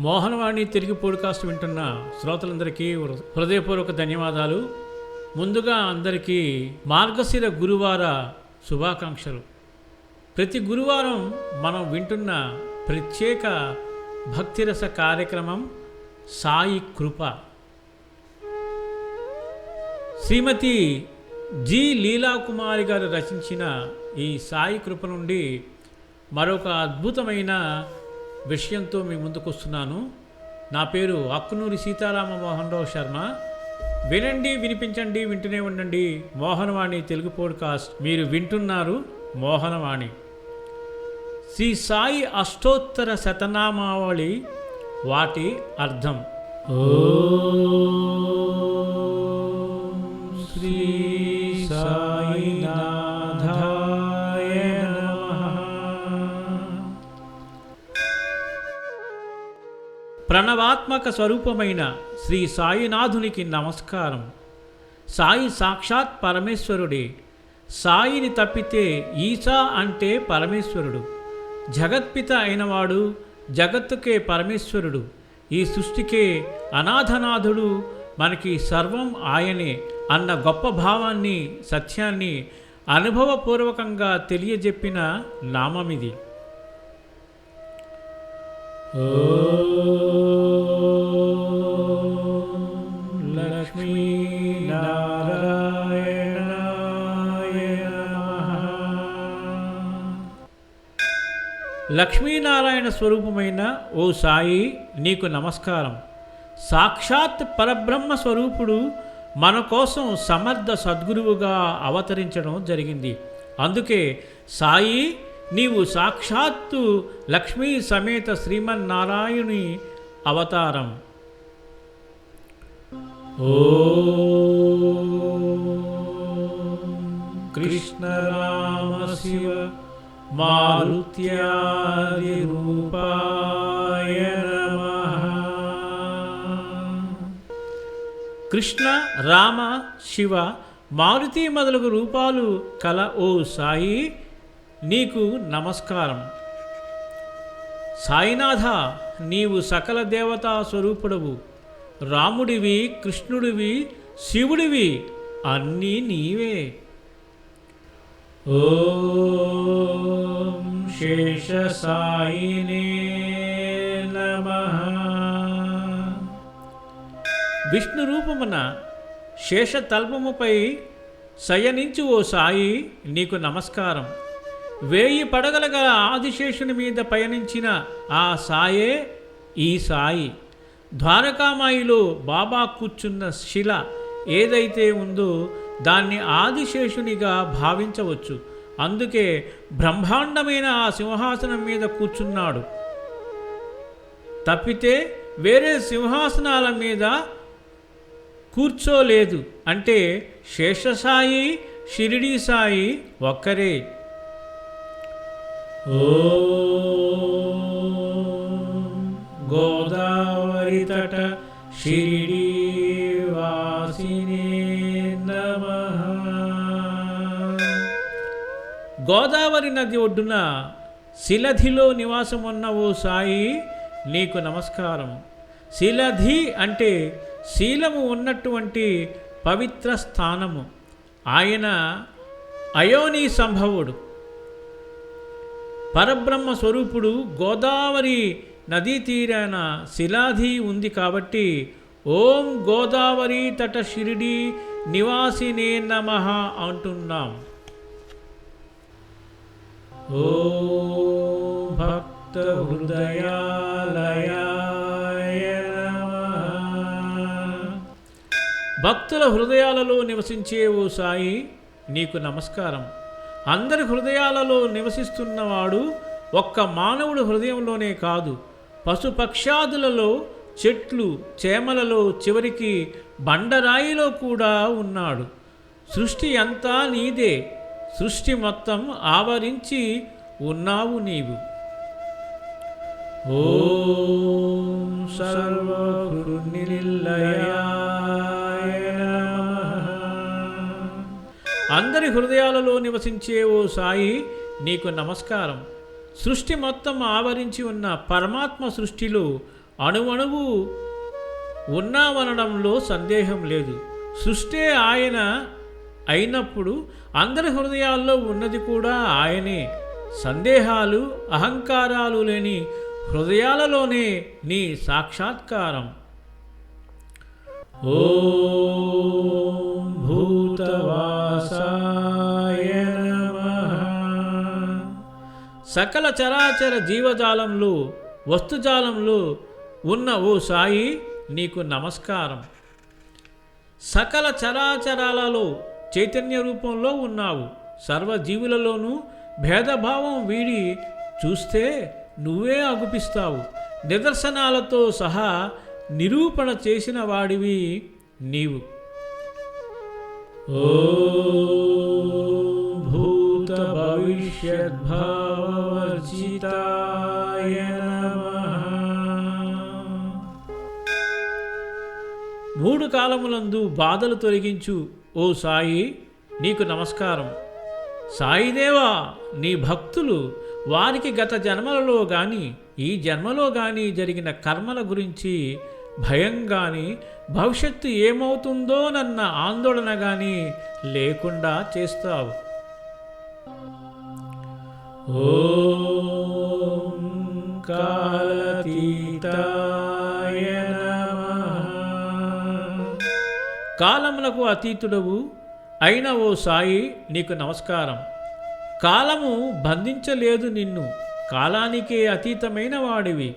Mohanavani Telugu podcast వింటున్న శ్రోతలందరికీ హృదయపూర్వక ధన్యవాదాలు. ముందుగా అందరికీ మార్గశిర గురువార శుభాకాంక్షలు. ప్రతి గురువారం మనం వింటున్న ప్రత్యేక భక్తిరస కార్యక్రమం సాయి కృప. శ్రీమతి జి లీలాకుమారి గారు రచించిన ఈ సాయి కృప నుండి మరొక అద్భుతమైన విషయంతో మీ ముందుకు వస్తున్నాను. నా పేరు అక్కునూరి సీతారామ మోహన్ రావు శర్మ. వినండి, వినిపించండి, వింటూనే ఉండండి మోహనవాణి తెలుగు పోడ్కాస్ట్. మీరు వింటున్నారు మోహనవాణి. శ్రీ సాయి అష్టోత్తర శతనామావళి, వాటి అర్థం. ఓం శ్రీ సాయినాథాయ నమః. ప్రణవాత్మక స్వరూపమైన శ్రీ సాయినాథునికి నమస్కారం. సాయి సాక్షాత్ పరమేశ్వరుడే. సాయిని తప్పితే ఈశా అంటే పరమేశ్వరుడు. జగత్పిత అయినవాడు, జగత్తుకే పరమేశ్వరుడు, ఈ సృష్టికే అనాథనాథుడు, మనకి సర్వం ఆయనే అన్న గొప్ప భావాన్ని, సత్యాన్ని అనుభవపూర్వకంగా తెలియజెప్పిన నామమిది. లక్ష్మీనారాయణ స్వరూపమైన ఓ సాయి, నీకు నమస్కారం. సాక్షాత్ పరబ్రహ్మ స్వరూపుడు మన కోసం సమర్థ సద్గురువుగా అవతరించడం జరిగింది. అందుకే సాయి, నీవు సాక్షాత్తు లక్ష్మీ సమేత శ్రీమన్నారాయణుని అవతారం. ఓం కృష్ణ రామ శివ మారుత్యాది రూపాయ నమః. కృష్ణ, రామ, శివ, మారుతి మొదలగు రూపాలు కల ఓ సాయి, నీకు నమస్కారం. సాయినాథ, నీవు సకల దేవతా స్వరూపుడవు. రాముడివి, కృష్ణుడివి, శివుడివి, అన్నీ నీవే. ఓం శేషసాయినే నమః. విష్ణు రూపమున శేషతల్పముపై శయనించు ఓ సాయి, నీకు నమస్కారం. 1000 పడగల గల ఆదిశేషుని మీద పయనించిన ఆ సాయే ఈ సాయి. ద్వారకామాయిలో బాబా కూర్చున్న శిల ఏదైతే ఉందో దాన్ని ఆదిశేషునిగా భావించవచ్చు. అందుకే బ్రహ్మాండమైన ఆ సింహాసనం మీద కూర్చున్నాడు. తప్పితే వేరే సింహాసనాల మీద కూర్చోలేదు. అంటే శేషసాయి, షిరిడీ సాయి ఒక్కరే. ఓం గోదావరి తట షిరిడీ వాసినే నమః. గోదావరి నది ఒడ్డున శిలధిలో నివాసమున్న ఓ సాయి, నీకు నమస్కారం. శిలధి అంటే శీలము ఉన్నటువంటి పవిత్ర స్థానము. ఆయన అయోని సంభవుడు, పరబ్రహ్మ స్వరూపుడు. గోదావరి నదీ తీరాన శిలాధి ఉంది కాబట్టి ఓం గోదావరి తట షిరిడీ నివాసినే నమః అంటున్నాం. ఓం భక్త హృదయాలయాయ నమః. భక్తుల హృదయాలలో నివసించే ఓ సాయి, నీకు నమస్కారం. అందరి హృదయాలలో నివసిస్తున్నవాడు ఒక్క మానవుడు హృదయంలోనే కాదు, పశుపక్షాదులలో, చెట్లు చేమలలో, చివరికి బండరాయిలో కూడా ఉన్నాడు. సృష్టి అంతా నీదే. సృష్టి మొత్తం ఆవరించి ఉన్నావు నీవు. ఓం సర్వహృన్నిలయాయ నమః. అందరి హృదయాలలో నివసించే ఓ సాయి, నీకు నమస్కారం. సృష్టి మొత్తం ఆవరించి ఉన్న పరమాత్మ సృష్టిలో అణువణువు ఉన్నామనడంలో సందేహం లేదు. సృష్టే ఆయన అయినప్పుడు అందరి హృదయాల్లో ఉన్నది కూడా ఆయనే. సందేహాలు అహంకారాలు లేని హృదయాలలోనే నీ సాక్షాత్కారం. ఓం భూతవాసాయ నమః. సకల చరాచర జీవజాలంలో వస్తుజాలంలో ఉన్న ఓ సాయి నీకు నమస్కారం. సకల చరాచరాలలో చైతన్య రూపంలో ఉన్నావు. సర్వజీవులలోనూ భేదభావం వీడి చూస్తే నువ్వే అగుపిస్తావు. నిదర్శనాలతో సహా నిరూపణ చేసిన వాడివి నీవు. ఓం భూత భవిష్యద్భావవర్జితాయ నమః. మూడు కాలములందు బాధలు తొలగించు ఓ సాయి నీకు నమస్కారం. సాయిదేవా, నీ భక్తులు వారికి గత జన్మలలో గాని ఈ జన్మలో గాని జరిగిన కర్మల గురించి భయం గాని భవిష్యత్తు ఏమవుతుందోనన్న ఆందోళన గాని లేకుండా చేస్తావు. ఓం కాలాతీతాయ నమః. కాలములకు అతీతుడవు అయిన ఓ సాయి నీకు నమస్కారం. కాలము బంధించలేదు నిన్ను. కాలానికే అతీతమైన వాడివి.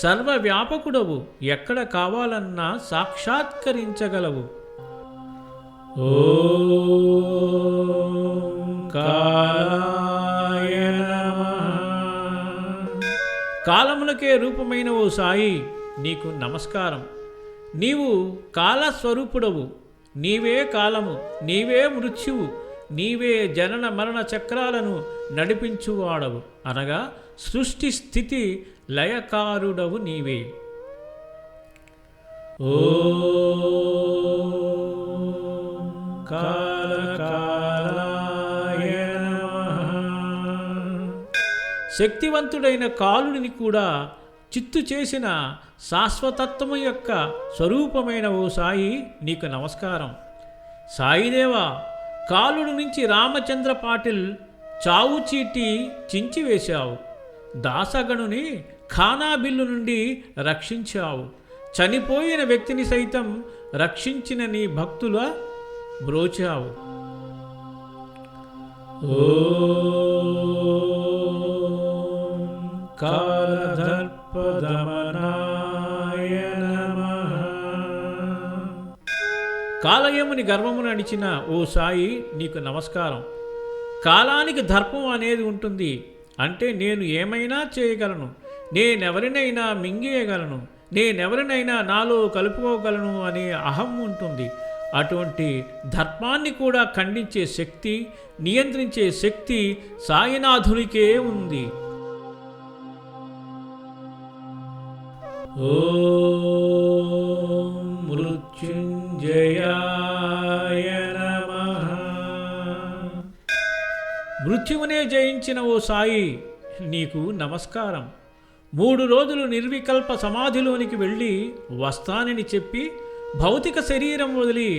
సర్వవ్యాపకుడవు. ఎక్కడ కావాలన్నా సాక్షాత్కరించగలవు. ఓం కాలాయ నమః. కాలములకే రూపమైన ఓ సాయి నీకు నమస్కారం. నీవు కాలస్వరూపుడవు. నీవే కాలము, నీవే మృత్యువు, నీవే జనన మరణ చక్రాలను నడిపించువాడవు. అనగా సృష్టి స్థితి లయకారుడవు నీవే. ఓం కాలకాలాయ నమః. శక్తివంతుడైన కాలుడిని కూడా చిత్తు చేసిన శాశ్వతత్వము యొక్క స్వరూపమైన ఓ సాయి నీకు నమస్కారం. సాయిదేవా, కాలుడు నుంచి రామచంద్ర పాటిల్ చావు చీటి చించివేశావు. దాసగణుని ఖానాబిల్లు నుండి రక్షించావు. చనిపోయిన వ్యక్తిని సైతం రక్షించిన నీ భక్తుల బ్రోచావు. ఓం కాలదర్పదమనాయ నమః. కాలయముని గర్వము నడిచిన ఓ సాయి నీకు నమస్కారం. కాలానికి దర్పం అనేది ఉంటుంది. అంటే నేను ఏమైనా చేయగలను, నేనెవరినైనా మింగేయగలను, నేనెవరినైనా నాలో కలుపుకోగలను అనే అహం ఉంటుంది. అటువంటి దర్పాన్ని కూడా ఖండించే శక్తి, నియంత్రించే శక్తి సాయినాథునికే ఉంది. ఓం మృత్యుంజయాయ నమః. మృత్యువునే జయించిన ఓ సాయి నీకు నమస్కారం. 3 రోజులు నిర్వికల్ప సమాధిలోనికి వెళ్ళి వస్తానని చెప్పి భౌతిక శరీరం వదిలి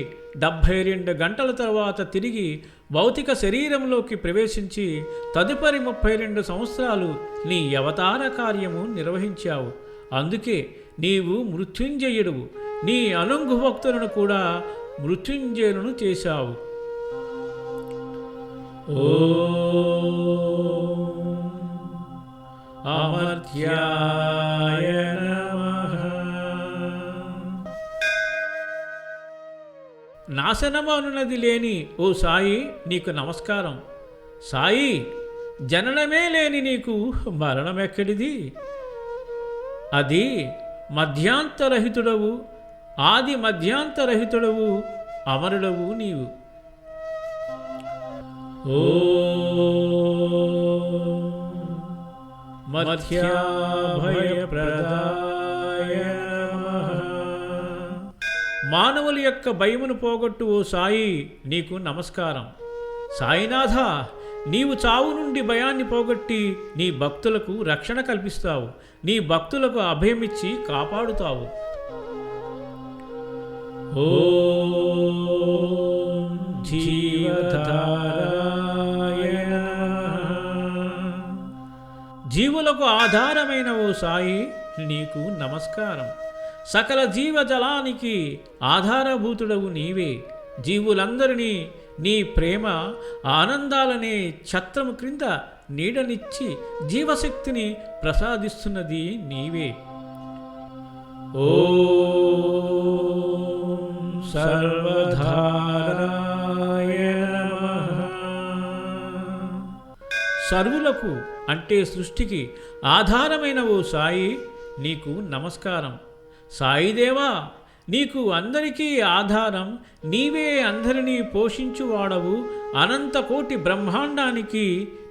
72 గంటల తర్వాత తిరిగి భౌతిక శరీరంలోకి ప్రవేశించి తదుపరి 32 సంవత్సరాలు నీ అవతార కార్యము నిర్వహించావు. అందుకే నీవు మృత్యుంజయుడువు. నీ అనుంగు భక్తులను కూడా మృత్యుంజయులను చేశావు. ఓం అమర్త్యాయ నమః. నాశనము అనున్నది లేని ఓ సాయి నీకు నమస్కారం. సాయి, జననమే లేని నీకు మరణమెక్కడిది? అది మధ్యాంతరహితుడవు, ఆది మధ్యాంతరహితుడవు, అమరుడవు నీవు. ఓం మధ్యాభయప్రదాయ నమః. మానవుల యొక్క భయమును పోగొట్టు ఓ సాయి నీకు నమస్కారం. సాయినాథ, నీవు చావు నుండి భయాన్ని పోగొట్టి నీ భక్తులకు రక్షణ కల్పిస్తావు. నీ భక్తులకు అభయమిచ్చి కాపాడుతావు. ఓం జీవధారాయ నమః. జీవులకు ఆధారమైన ఓ సాయి, నీకు నమస్కారం. సకల జీవజలానికి ఆధారభూతుడవు నీవే. జీవులందరినీ నీ ప్రేమ ఆనందాలనే ఛత్రము క్రింద నీడనిచ్చి జీవశక్తిని ప్రసాదిస్తున్నది నీవే. ఓం సర్వధారాయ నమః. సర్వులకు అంటే సృష్టికి ఆధారమైన ఓ సాయి, నీకు నమస్కారం. సాయిదేవా, నీకు అందరికీ ఆధారం. నీవే అందరినీ పోషించువాడవు. అనంతకోటి బ్రహ్మాండానికి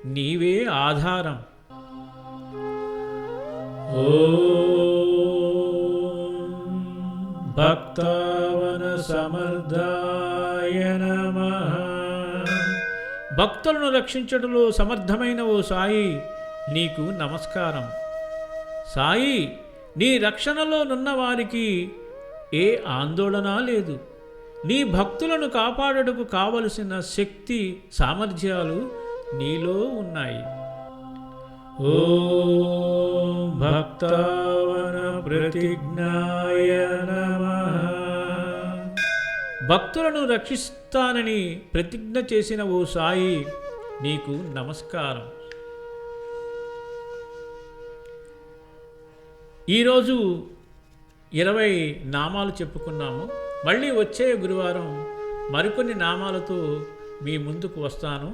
నీవే ఆధారం. ఓం భక్తావన సమర్థాయ నమః. భక్తులను రక్షించడంలో సమర్థమైన ఓ సాయి, నీకు నమస్కారం. సాయి, నీ రక్షణలో నున్న వారికి ఏ ఆందోళన లేదు. నీ భక్తులను కాపాడుటకు కావలసిన శక్తి సామర్థ్యాలు నీలో ఉన్నాయి. ఓం భక్తావన ప్రతిజ్ఞాయ నమః. భక్తులను రక్షిస్తానని ప్రతిజ్ఞ చేసిన ఓ సాయి, నీకు నమస్కారం. ఈరోజు 20 నామాలు చెప్పుకున్నాము. మళ్ళీ వచ్చే గురువారం మరికొన్ని నామాలతో మీ ముందుకు వస్తాను.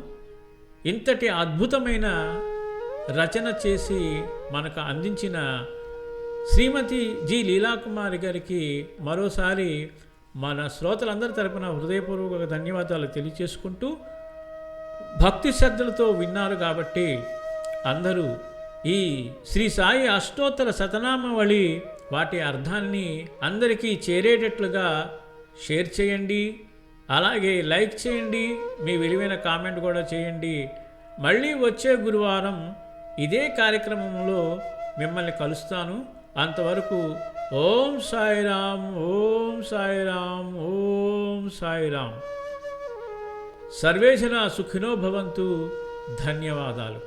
ఇంతటి అద్భుతమైన రచన చేసి మనకు అందించిన శ్రీమతి జి లీలాకుమారి గారికి మరోసారి మన శ్రోతలందరి తరపున హృదయపూర్వక ధన్యవాదాలు తెలియచేసుకుంటూ, భక్తి శ్రద్ధలతో విన్నారు కాబట్టి అందరూ ఈ శ్రీ సాయి అష్టోత్తర శతనామావళి వాటి అర్థాన్ని అందరికీ చేరేటట్లుగా షేర్ చేయండి. అలాగే లైక్ చేయండి. మీ విలువైన కామెంట్ కూడా చేయండి. మళ్ళీ వచ్చే గురువారం ఇదే కార్యక్రమంలో మిమ్మల్ని కలుస్తాను. అంతవరకు ఓం సాయిరామ్, ఓం సాయిరామ్, ఓం సాయిరామ్. సర్వేజన సుఖినో భవంతు. ధన్యవాదాలు.